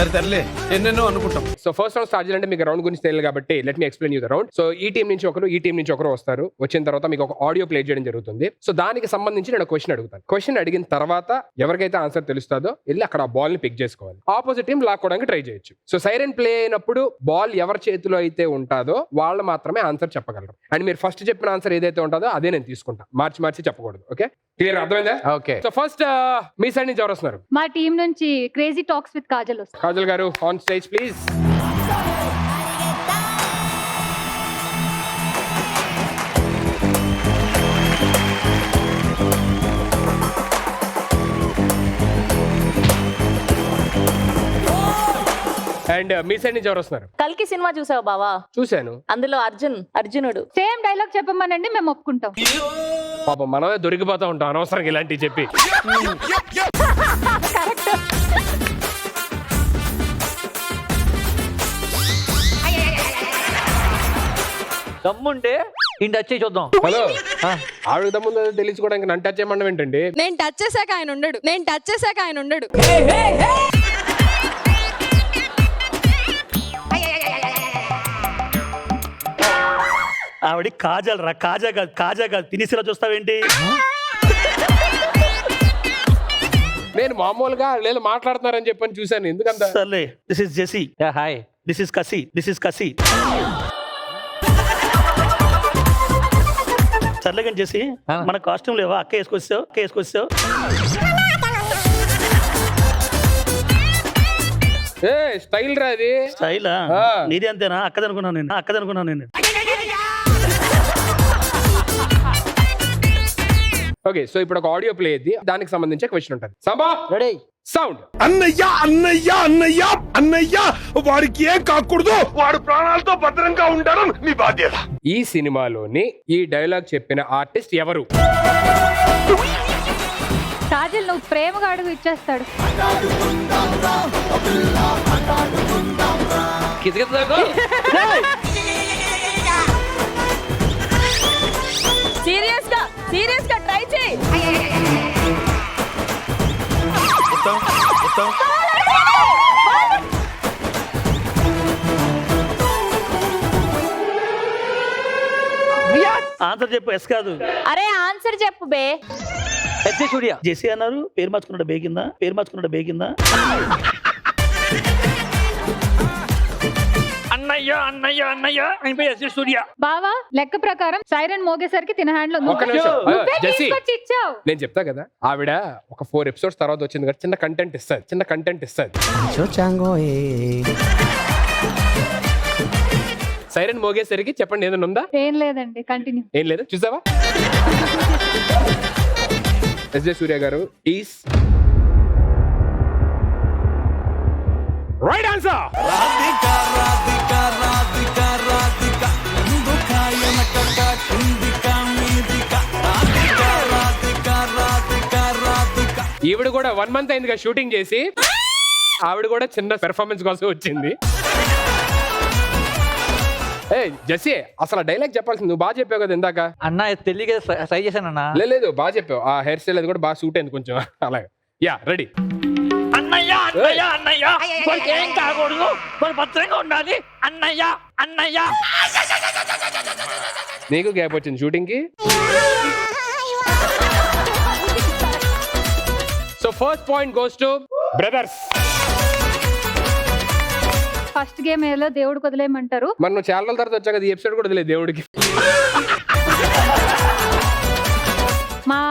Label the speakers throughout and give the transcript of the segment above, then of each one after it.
Speaker 1: సరే తరలే ఎన్నెన్నో అనుకుంటాం.
Speaker 2: సో ఫస్ట్ రౌండ్ స్టార్ట్ చేయాలంటే మీకు రౌండ్ గురించి తెలియదు కాబట్టి let me explain you the round. So ఈ టీం నుంచి ఒకరు, ఈ టీం నుంచి ఒకరు వస్తారు. వచ్చిన తర్వాత మీకు ఒక ఆడియో ప్లే చేయడం జరుగుతుంది. సో దానికి సంబంధించి నేను క్వశ్చన్ అడుగుతాను. క్వశ్చన్ అడిగిన తర్వాత ఎవరికైతే ఆన్సర్ తెలుస్తుందో వెళ్ళి అక్కడ ఆ బాల్ ని పిక్ చేసుకోవాలి. ఆపోజిట్ టీం లాక్కోవడానికి ట్రై చేయొచ్చు. సో సైరన్ ప్లే అయినప్పుడు బాల్ ఎవరి చేతిలో అయితే ఉంటుందో వాళ్ళు మాత్రమే ఆన్సర్ చెప్పగలరు. అండ్ మీరు ఫస్ట్ చెప్పిన ఆన్సర్ ఏదైతే ఉంటుందో అదే నేను తీసుకుంటా. మార్చి చెప్పకూడదు. Okay, clear? అర్థమైందా? ఓకే. సో ఫస్ట్ మీ సైడ్ నుంచి ఎవరు వస్తున్నారు?
Speaker 3: మా టీం నుంచి క్రేజీ టాక్స్ విత్ కాజల్ వస్తుంది.
Speaker 2: కాజల్ గారు on stage please. And me side నుంచి ఎవరు వస్తున్నారు?
Speaker 4: కల్కి సినిమా చూసావు బావా?
Speaker 2: చూశాను.
Speaker 4: అందులో అర్జునుడు
Speaker 3: సేమ్ డైలాగ్ చెప్పమనండి, మేము ఒప్పుకుంటాం.
Speaker 2: పాపం మనమే దొరికిపోతా ఉంటాం అనవసరంగా ఇలాంటివి చెప్పి.
Speaker 5: దమ్ముంటే ఇంటి వచ్చి చూద్దాం.
Speaker 2: హలో, ఆవిడ ముందు తెలుసుకోవడానికి నన్ను టచ్ చేయమండం ఏంటండి?
Speaker 6: నేను టచ్ చేశాక ఆయన ఉండడు.
Speaker 5: ఆవిడ కాజల్ రా, కాజా కాదు తినేసిరా చూస్తావేంటి?
Speaker 2: నేను మామూలుగా లేదు మాట్లాడుతున్నారని చెప్పని చూశాను. ఎందుకంత
Speaker 5: సర్లే, this is JC.
Speaker 7: Hi,
Speaker 5: this is Kasi. సర్లే కానీ జెసి, మన కాస్ట్యూమ్ లేవా? అక్క వేసుకొచ్చావు.
Speaker 2: ఏ స్టైల్ రా అది.
Speaker 5: స్టైలా నీది అంతేనా? అక్కదనుకున్నాను నేను.
Speaker 2: ఓకే, సో ఇప్పుడు ఒక ఆడియో ప్లే అయ్యింది, దానికి సంబంధించి క్వశ్చన్ ఉంటుంది. Samba
Speaker 7: ready,
Speaker 2: sound.
Speaker 8: అన్నయ్య వాడికి ఏం కాకూడదు, వాడు ప్రాణాలతో భద్రంగా ఉండడం మీ బాధ్యత.
Speaker 2: ఈ సినిమాలోని ఈ డైలాగ్ చెప్పిన ఆర్టిస్ట్ ఎవరు?
Speaker 3: కాజల్ నువ్వు ప్రేమగా అడుగు ఇచ్చేస్తాడు.
Speaker 4: సీరియస్ గా ట్రై చేయి.
Speaker 5: ఆన్సర్ చెప్పు. ఎస్ కాదు.
Speaker 4: అరే ఆన్సర్ చెప్పు బే.
Speaker 7: సూర్య.
Speaker 5: జెసి అన్నారు, పేరు మార్చుకున్నాడు బేగిందా.
Speaker 7: అన్నయ్య సూర్య.
Speaker 3: బావా లెక్క ప్రకారం సైరన్ మోగేసరికి తిన హ్యాండ్ లో
Speaker 2: ఒక్క నిమిషం. జెసి,
Speaker 3: ఇచ్చావు.
Speaker 2: నేను చెప్తా కదా, ఆవిడ ఒక 4 ఎపిసోడ్స్ తర్వాత వచ్చింది కదా, చిన్న కంటెంట్ ఇస్తుంది. సైరన్ మోగేసరికి చెప్పండి ఏదైనా ఉందా?
Speaker 3: ఏం లేదండి, కంటిన్యూ.
Speaker 2: ఏం లేదు, చూసావా? ఎస్జే సూర్య గారు ఈస్ రైట్ ఆన్సర్. ఈవిడ కూడా 1 month అయిందిగా షూటింగ్ చేసి, ఆవిడ కూడా చిన్న పెర్ఫార్మెన్స్ కోసం వచ్చింది. ఏ జెస్సీ, అసలు డైలాగ్ చెప్పాల్సింది నువ్వు బాగా చెప్పావు కదా ఇందాక.
Speaker 7: అన్న తెలియక ట్రై చేశానన్నా.
Speaker 2: లేదు బాగా చెప్పావు. ఆ హెయిర్ స్టైల్ అది కూడా బాగా సూట్ అయింది కొంచెం. అలాగే యా, రెడీ.
Speaker 5: అన్నయ్య వాడికి ఏం కాకూడదు, వాడు భద్రంగా ఉండాలి. అన్నయ్య
Speaker 2: నీకు గ్యాప్ వచ్చింది షూటింగ్ కి. So first point goes to brothers.
Speaker 3: First game ఏలో దేవుడు వదిలేయమంటారు.
Speaker 2: మరి నువ్వు చాలా రోజుల తర్వాత వచ్చా కదా, ఈ ఎపిసోడ్ కూడా వదిలేదు దేవుడికి.
Speaker 3: మా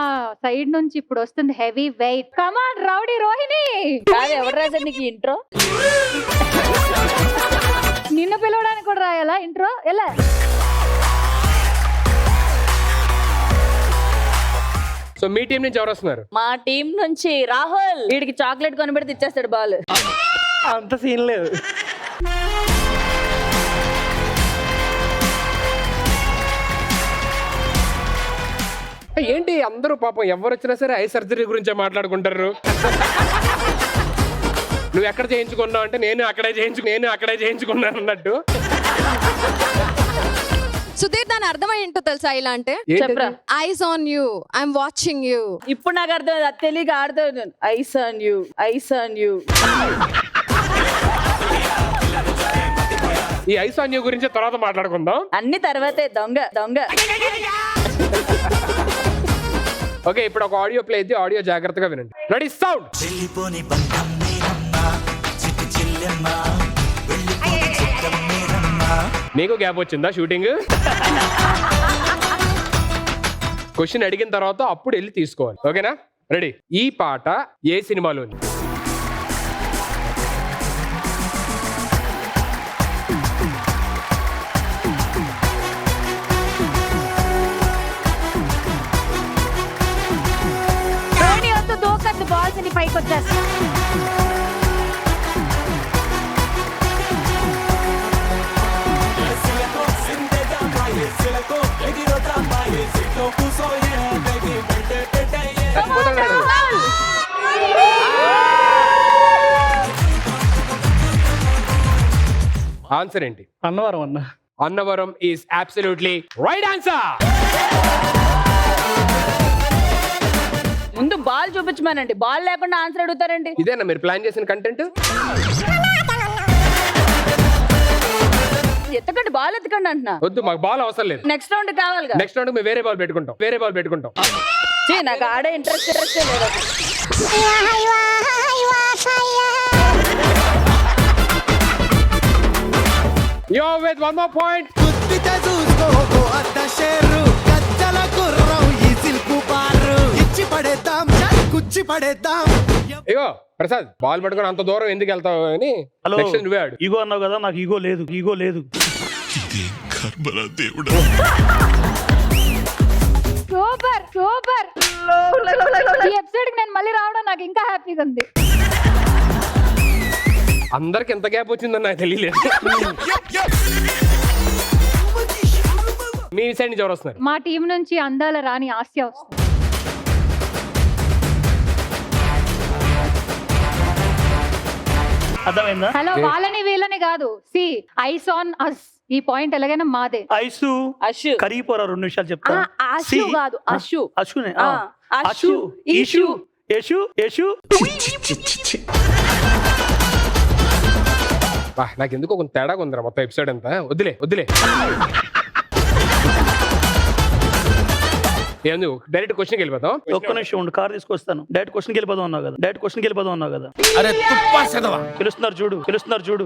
Speaker 3: సైడ్ నుంచి ఇప్పుడు వస్తుంది హెవీ వెయిట్. కమాన్ రౌడీ రోహిణి.
Speaker 4: ఎవరు రాశారు నీకు ఇంట్రో?
Speaker 3: నిన్ను పిలవడానికి కూడా రాయాలా ఇంట్రో? ఎలా?
Speaker 2: సో మీ టీం నుంచి ఎవరు వస్తున్నారు?
Speaker 4: మా టీం నుంచి రాహుల్. వీడికి చాక్లెట్ కొనిపెడితే ఇచ్చేస్తాడు బాల్.
Speaker 7: అంత సీన్ లేదు.
Speaker 2: ఏంటి అందరూ పాపం ఎవరు వచ్చినా సరే ఐ సర్జరీ గురించే మాట్లాడుకుంటారు. నువ్వు ఎక్కడ చేయించుకున్నావు అంటే నేను అక్కడే చేయించుకున్నాను అన్నట్టు.
Speaker 6: సుధీర్, దాని అర్థం ఏంటో తెలుసా? ఇలా అంటే
Speaker 4: చెప్పరా.
Speaker 6: Eyes on you, I'm watching you.
Speaker 4: ఇప్పుడు నాకు అర్థం తెలియక ఆడుతుంది. Eyes on you.
Speaker 2: ఈ ఐ సాన్ యూ గురించి తర్వాత మాట్లాడుకుందాం.
Speaker 4: అన్ని తర్వాతే దొంగ దొంగ.
Speaker 2: ఓకే, ఇప్పుడు ఒక ఆడియో ప్లే అయితే ఆడియో జాగ్రత్తగా వినండి. Ready, sound. మీకు గ్యాప్ వచ్చిందా షూటింగ్? క్వశ్చన్ అడిగిన తర్వాత అప్పుడు వెళ్ళి తీసుకోవాలి. ఓకేనా? రెడీ. ఈ పాట ఏ సినిమాలోని?
Speaker 3: దూకద్దు, బాల్స్ ని పైకి వచ్చేస్తా.
Speaker 2: ఆన్సర్ ఏంటి?
Speaker 7: అన్నవరం అన్న.
Speaker 2: Annavaram is absolutely right answer.
Speaker 4: ముందు బాల్ చూపించమనండి, బాల్ లేకుండా ఆన్సర్ అడుగుతారండి.
Speaker 2: ఇదేనా మీరు ప్లాన్ చేసిన కంటెంట్?
Speaker 4: ఎత్తకండి, బాల్ ఎత్తకండి అంటున్నా.
Speaker 2: వద్దు, మాకు బాల్ అవసరం లేదు.
Speaker 4: నెక్స్ట్ రౌండ్ కావాలిగా.
Speaker 2: నెక్స్ట్ రౌండ్ మేము వేరే బాల్ పెట్టుకుంటాం.
Speaker 4: నాకు ఆడే ఇంట్రెస్ట్ లేదు.
Speaker 2: Yo with one more point. Ego Prasad, ball పట్టుకొని అంత దూరం ఎందుకు వెళ్తావు అని.
Speaker 5: హలో,
Speaker 2: నెక్స్ట్ నువ్వే ఆడు.
Speaker 5: ఈగో అన్నావు కదా, నాకు ఈగో లేదు.
Speaker 3: Super super. ఈ ఎపిసోడ్ కి నేను మళ్ళీ రావడం నాకు ఇంకా హ్యాపీగా ఉంది.
Speaker 2: అందరికి ఎంత గ్యాప్ వచ్చిందని నాకు తెలియలేదు. మీ సైడ్ నుంచి ఎవరు వస్తున్నారు?
Speaker 3: మా టీం నుంచి అందాల రాణి ఆస్య వస్తుంది.
Speaker 5: అర్థమైందా?
Speaker 3: హలో, వాళ్ళని వీళ్ళని కాదు. See eyes on us. ఈ పాయింట్ ఎలాగైనా మాదే.
Speaker 5: ఐసు
Speaker 4: అషు
Speaker 5: కరిగిపోరా 2 నిమిషాలు చెప్తా.
Speaker 4: అషు కాదు, అషు.
Speaker 5: అశునే
Speaker 4: అషు
Speaker 5: ఈషు యశు యశు.
Speaker 2: నాకు ఎందుకో కొంత తేడాగా ఉందిరా మొత్తం ఎపిసోడ్ అంతా. వద్దులే. ఏంది, డైరెక్ట్ క్వశ్చన్కి వెళ్ళిపోతాం.
Speaker 5: ఒక్క నిమిషం ఉండు, కార్ తీసుకొస్తాను. డైరెక్ట్ క్వశ్చన్కి వెళ్ళిపోదాం అన్నావు కదా.
Speaker 8: అరే తుప్పా సెదవా.
Speaker 5: పిలుస్తున్నారు చూడు.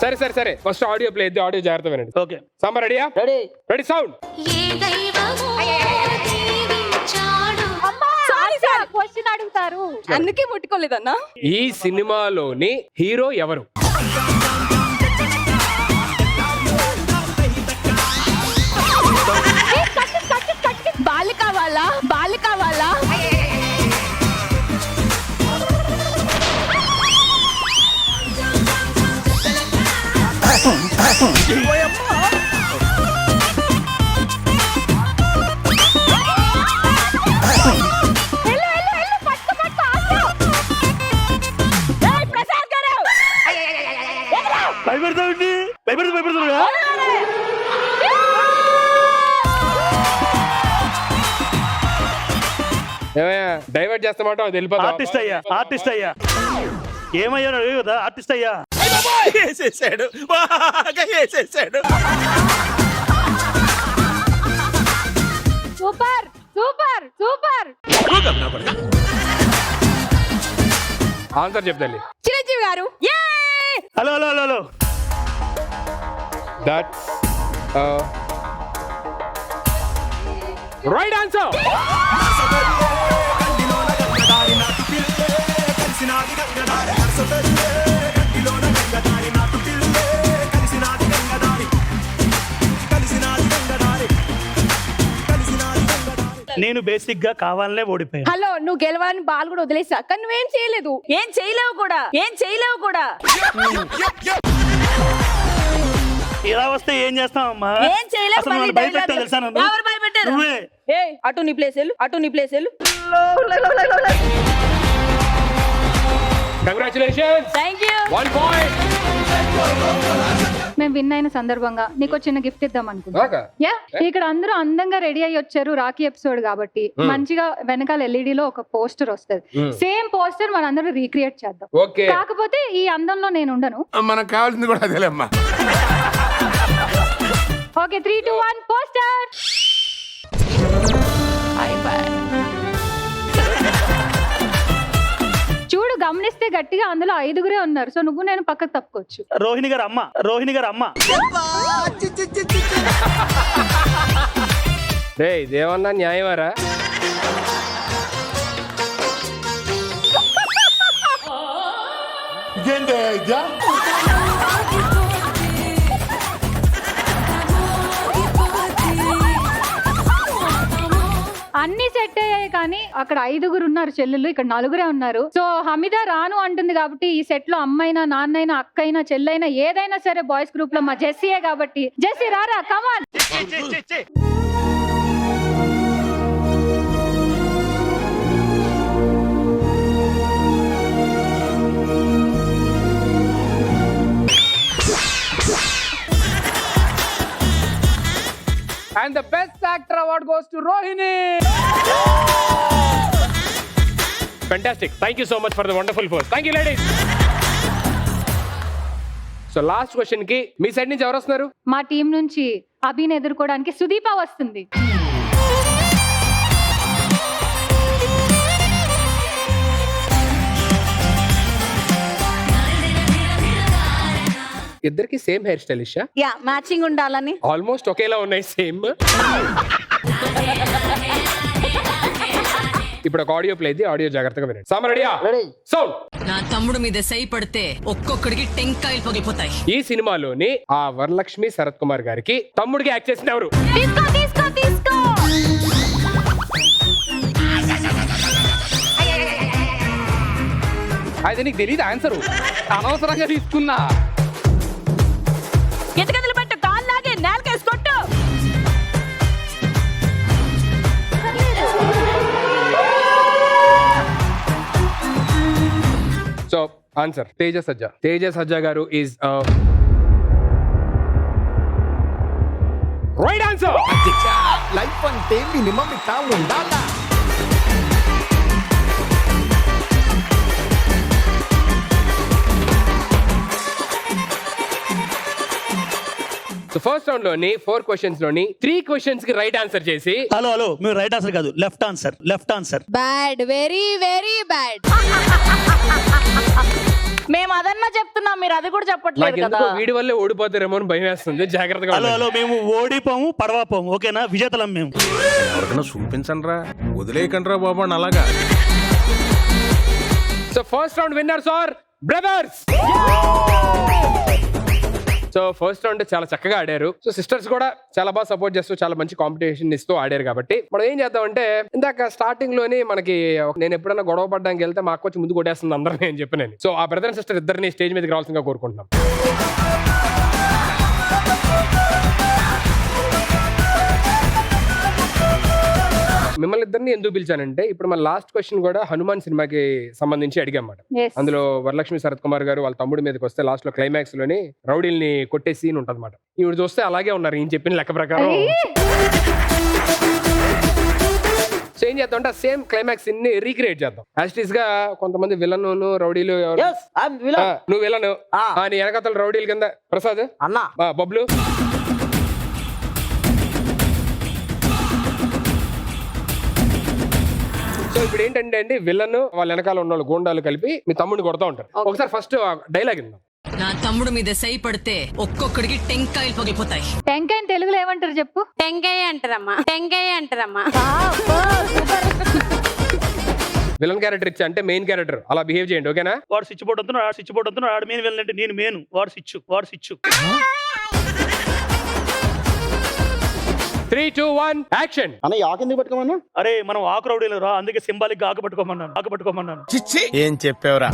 Speaker 2: సరే ఫస్ట్ ఆడియో ప్లే అయితే ఆడియో జాగ్రత్త వినండి.
Speaker 5: ఓకే,
Speaker 2: సాంబార్ రెడీయా? Ready, sound.
Speaker 3: క్వశ్చన్ అడుగుతారు.
Speaker 6: అందుకే ముట్టుకోలేదన్నా.
Speaker 2: ఈ సినిమాలోని హీరో ఎవరు?
Speaker 6: బాలి కావాలా?
Speaker 5: భయపెడతావు.
Speaker 2: ఏమయ్యా, డైవర్ట్ చేస్తామంటే అది వెళ్ళిపోతాం.
Speaker 5: ఆర్టిస్ట్ అయ్యా ఏమయ్యా కదా, ఆర్టిస్ట్ అయ్యా.
Speaker 8: వేసేసాడు, బాగా వేసేసాడు.
Speaker 3: సూపర్.
Speaker 2: ఆన్సర్ చెప్తాలి.
Speaker 6: చిరంజీవి గారు.
Speaker 5: హలో.
Speaker 2: That's right answer.
Speaker 5: నేను బేసిక్ గా కావాలనే ఓడిపోయాను.
Speaker 6: హలో, నువ్వు గెలవాలని బాల్ కూడా వదిలేసా, కానీ నువ్వేం చేయలేదు.
Speaker 4: ఏం చేయలేవు కూడా.
Speaker 5: ఇలా వస్తే ఏం చేస్తావమ్మా?
Speaker 4: ఏం చేయలేవు.
Speaker 5: అసలు నన్ను భయపెట్టావు తెలుసా?
Speaker 4: ఎవరు భయపెట్టారు?
Speaker 5: నువ్వే.
Speaker 4: అటు నీ ప్లేస్ వెళ్ళు.
Speaker 2: కంగ్రాచులేషన్స్.
Speaker 4: Thank you.
Speaker 2: 1 point.
Speaker 3: మేము విన్ అయిన సందర్భంగా నీకు చిన్న గిఫ్ట్ ఇద్దాం అనుకుంటున్నా.
Speaker 2: నాకా?
Speaker 3: యా, ఇక్కడ అందరూ అందంగా రెడీ అయ్యి వచ్చారు రాఖీ ఎపిసోడ్ కాబట్టి మంచిగా వెనకాల LED లో ఒక పోస్టర్ వస్తది. సేమ్ పోస్టర్ మనందరూ రీక్రియేట్ చేద్దాం.
Speaker 2: ఓకే
Speaker 3: కాకపోతే ఈ అందంలో నేను ఉండను.
Speaker 8: మనకు కావాల్సింది కూడా అదేలేమ్మా.
Speaker 3: Okay 3, 2, 1 poster. చూడు గమనిస్తే గట్టిగా అందులో 5గురే ఉన్నారు. సో నువ్వు నేను పక్కకు తప్పుకోవచ్చు.
Speaker 5: రోహిణి గారు అమ్మ
Speaker 2: రే ఇదేమన్నా న్యాయమారా?
Speaker 8: ఇదేంటే ఇదా?
Speaker 3: అన్ని సెట్ అయ్యాయి కానీ అక్కడ 5గురు ఉన్నారు చెల్లెళ్ళు, ఇక్కడ 4గురే ఉన్నారు. సో హమీదా రాను అంటుంది కాబట్టి ఈ సెట్ లో అమ్మైనా నాన్నైనా అక్కైనా చెల్లైనా ఏదైనా సరే బాయ్స్ గ్రూప్ లో మా జెస్సీయే కాబట్టి జెస్సీ రారా కమాన్.
Speaker 2: And the best actor award goes to Rohini. Fantastic. Thank you so much for the wonderful pose. Thank you, ladies. So last question ki me side నుంచి ఎవరు వస్తున్నారు?
Speaker 3: మా టీం నుంచి అభిని ఎదుర్కోవడానికి సుదీప వస్తుంది.
Speaker 2: ఇద్దరికి same hair style Isha?
Speaker 4: Yeah, matching ఉండాలని.
Speaker 2: Almost ఒకేలా ఉన్నాయి సేమ్. ఇప్పుడు ఒక ఆడియో ప్లే ఇది, ఆడియో జాగ్రత్తగా వినండి. సామ రెడీయా? సౌండ్.
Speaker 9: నా తమ్ముడు మీద సై పడితే ఒక్కొక్కడికి టెంకాయలు పగిలిపోతాయి.
Speaker 2: ఈ సినిమాలోని ఆ వరలక్ష్మి శరత్ కుమార్ గారికి తమ్ముడికి యాక్ట్ చేసిన ఎవరు?
Speaker 3: తీసుకో తీసుకో తీసుకో.
Speaker 2: అది నీకు తెలియదు ఆన్సర్, అనవసరంగా తీసుకున్నా.
Speaker 4: ఎత్తుకదలు పెట్టు, కాళ్ళు లాగే నేలకేసి కొట్టు.
Speaker 2: సో ఆన్సర్ తేజ సజ్జా. తేజ సజ్జా గారు ఈజ్ రైట్ ఆన్సర్.
Speaker 8: లైఫ్ అంటే మినిమం ఇట్లా ఉండాలా?
Speaker 2: సో ఫస్ట్ రౌండ్ లోని 4 క్వశ్చన్స్ లోని 3 క్వశ్చన్స్ కి రైట్ ఆన్సర్ చేసి
Speaker 5: హలో మీరు రైట్ ఆన్సర్ కాదు, left answer.
Speaker 6: Bad, very very bad.
Speaker 4: మేము అదన్నా చెప్తున్నాం, మీరు అది కూడా చెప్పట్లేదు
Speaker 2: నాకు
Speaker 4: కదా.
Speaker 2: ఎందుకో వీడి వల్లే ఓడిపోతారేమో అని భయం వేస్తుంది. జాగ్రత్తగా ఉండండి.
Speaker 5: హలో మేము ఓడిపోము పడవాపోము, ఓకేనా? విజేతలం మేము.
Speaker 1: ఎవరికైనా చూపించండి రా, వదిలేయకండి రా బాబు అని అలాగా.
Speaker 2: So first round winners are brothers. So first round చాలా చక్కగా ఆడారు. సో సిస్టర్స్ కూడా చాలా బాగా సపోర్ట్ చేస్తూ చాలా మంచి కాంపిటీషన్ ఇస్తూ ఆడారు కాబట్టి మనం ఏం చేద్దామంటే, ఇందాక స్టార్టింగ్ లోని మనకి నేను ఎప్పుడైనా గొడవ పడ్డానికి వెళ్తే మా అక్క వచ్చి ముందు కొట్టేస్తుంది అందరినీ అని చెప్పి నేను. సో ఆ బ్రదర్ అండ్ సిస్టర్ ఇద్దరిని స్టేజ్ మీదకి రావాల్సిందిగా కోరుకుంటున్నాం. మిమ్మల్ని ఇద్దరిని ఎందుకు పిలిచానంటే, ఇప్పుడు మన లాస్ట్ క్వశ్చన్ కూడా హనుమాన్ సినిమాకి సంబంధించి అడిగామాట.
Speaker 3: Yes.
Speaker 2: అందులో వరలక్ష్మి శరత్ కుమార్ గారు వాళ్ళ తమ్ముడి మీదకి వస్తే లాస్ట్ లో క్లైమాక్స్ లోని రౌడీల్ని కొట్టే సీన్ ఉంటది అనమాట. ఈవిడ చూస్తే అలాగే ఉన్నారు ఈయన చెప్పిన లెక్క ప్రకారం. సో ఏం చేద్దాం అంటే సేమ్ క్లైమాక్స్ ని రీక్రియేట్ చేద్దాం. యాస్టీస్ గా కొంతమంది విలన్ రౌడీలు నువ్వు విలన్, నీ వెనకతల రౌడీల కింద ప్రసాద్
Speaker 7: అన్నా
Speaker 2: బబ్లు. సో ఇప్పుడు ఏంటంటే అండి, విలన్ వాళ్ళ వెనకాల ఉన్న వాళ్ళు గూండాలు కలిపి మీ తమ్ముడిని కొడతా ఉంటారు. ఒకసారి ఫస్ట్ డైలాగ్ విందాం.
Speaker 9: నా తమ్ముడు మీద సై పడితే ఒక్కొక్కడికి టెంకాయలు పగిలిపోతాయి.
Speaker 3: టెంకాయని తెలుగులో ఏమంటారు చెప్పు?
Speaker 6: టెంకాయ అంటారమ్మా, టెంకాయ అంటారమ్మా.
Speaker 2: విలన్ క్యారెక్టర్ ఇచ్చా అంటే మెయిన్ క్యారెక్టర్ అలా బిహేవ్ చేయండి, ఓకేనా?
Speaker 5: వాడు స్విచ్ బోర్డు అంటున్నాడు, ఆడు మెయిన్ వెళ్ళంటే నేను మెయిన్, వాడు స్విచ్.
Speaker 2: 3, 2, 1 యాక్షన్.
Speaker 7: అన్న ఆకు ఎందుకు పట్టుకోమన్నా?
Speaker 5: అరే మనం ఆకు రౌడీలు రా, అందుకే సింబాలిక్ గా ఆకు పట్టుకోమన్నాను.
Speaker 8: చిచ్చి ఏం చెప్పావురా?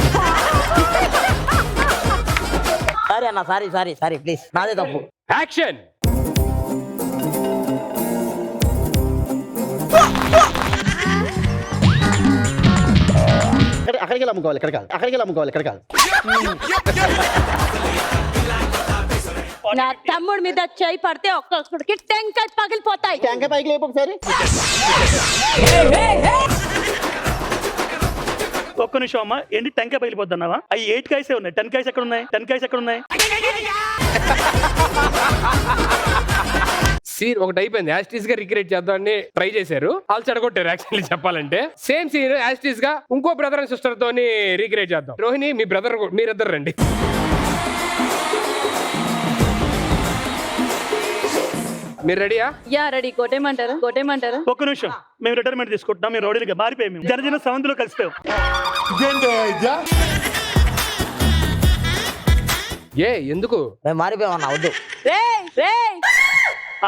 Speaker 7: సారీ అన్న, సారీ ప్లీజ్, నాదే తప్పు.
Speaker 2: యాక్షన్.
Speaker 7: అక్కడికి వెళ్ళి అమ్ముకోవాలి, ఇక్కడ కాదు.
Speaker 4: నా తమ్ముడి మీద చేయి పడితే ఒక్కొక్కడికి టెంకాయ పగిలిపోతాయి.
Speaker 7: టెంకాయ పైకి లేపు ఒకసారి.
Speaker 5: ఒక్క నిమిషం అమ్మా, ఏంటి టెంకాయ పగిలిపోద్ది అన్నావా? అవి 8 కాయసే ఉన్నాయి, 10 కాయస్ ఎక్కడ ఉన్నాయి? 10 కాయస్ ఎక్కడ ఉన్నాయి?
Speaker 2: సీన్ ఒకటి అయిపోయింది, యాస్టీస్ గా రిక్రియేట్ చేద్దామని ట్రై చేశారు, వాళ్ళు చెడగొట్టారు. యాక్చువల్లీ చెప్పాలంటే సేమ్ సీన్ యాస్టీస్ గా ఇంకో బ్రదర్ అండ్ సిస్టర్ తోని రీక్రియేట్ చేద్దాం. రోహిణి మీ బ్రదర్, మీరిద్దరు రండి. మీరు రెడీయా?
Speaker 4: Yeah ready. కొట్టేయమంటారా? కొట్టేయమంటారా?
Speaker 5: ఒక్క నిమిషం, మేము రిటైర్మెంట్ తీసుకుంటున్నాం, మేము రౌడీలుగా మారిపోయాం, మేము జనజన సవంతిలో కలిసిపోయాం.
Speaker 2: ఎందుకు
Speaker 7: మేము మారిపోయామన్నా, వద్దు.
Speaker 4: రేయ్ రేయ్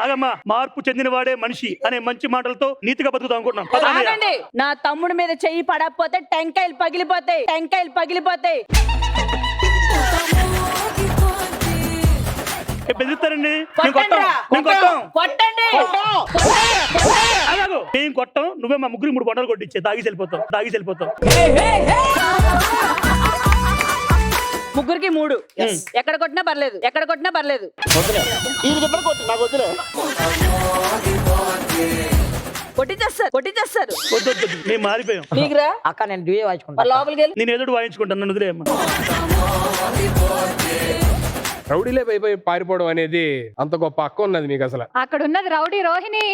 Speaker 5: ఆగమ్మా, మార్పు చెందిన వాడే మనిషి అనే మంచి మాటలతో నీతిగా బతుకుతాం అనుకుంటున్నాం. పద అన్నయ్య.
Speaker 4: ఆగండి. నా తమ్ముడి మీద చెయ్యి పడకపోతే టెంకాయలు పగిలిపోతాయి. టెంకాయలు పగిలిపోతాయి.
Speaker 5: బెదిరిస్తారండి. మేము
Speaker 4: కొట్టండ్రా.
Speaker 5: కొట్టాం.
Speaker 4: కొట్టండి.
Speaker 5: అలాగో మేము కొట్టాం, నువ్వే మా ముగ్గురు 3 బొండలు కొట్టించే, తాగి వెళ్ళిపోతాం.
Speaker 4: ముగ్గురికి 3. ఎక్కడ కొట్టినా పర్లేదు, ఎక్కడ కొట్టినా పర్లేదు.
Speaker 7: వీళ్ళిద్దరు కొట్టు, నాకు వద్దులే.
Speaker 4: కొట్టించేస్తారు, కొట్టించేస్తారు.
Speaker 5: వద్దు, మేము మారిపోయాం.
Speaker 4: నీకురా
Speaker 7: అక్క నేను డ్యూయే వాయించుకుంటా.
Speaker 4: లోపలికి వెళ్ళి
Speaker 5: నేను ఎదుడు వాయించుకుంటాను, నన్ను వదిలేయమ్మా.
Speaker 2: రౌడీలే అయిపోయి పారిపోవడం అనేది అంత గొప్ప హక్కు ఉన్నది మీకు అసలు.
Speaker 3: అక్కడ ఉన్నది రౌడీ రోహిణి.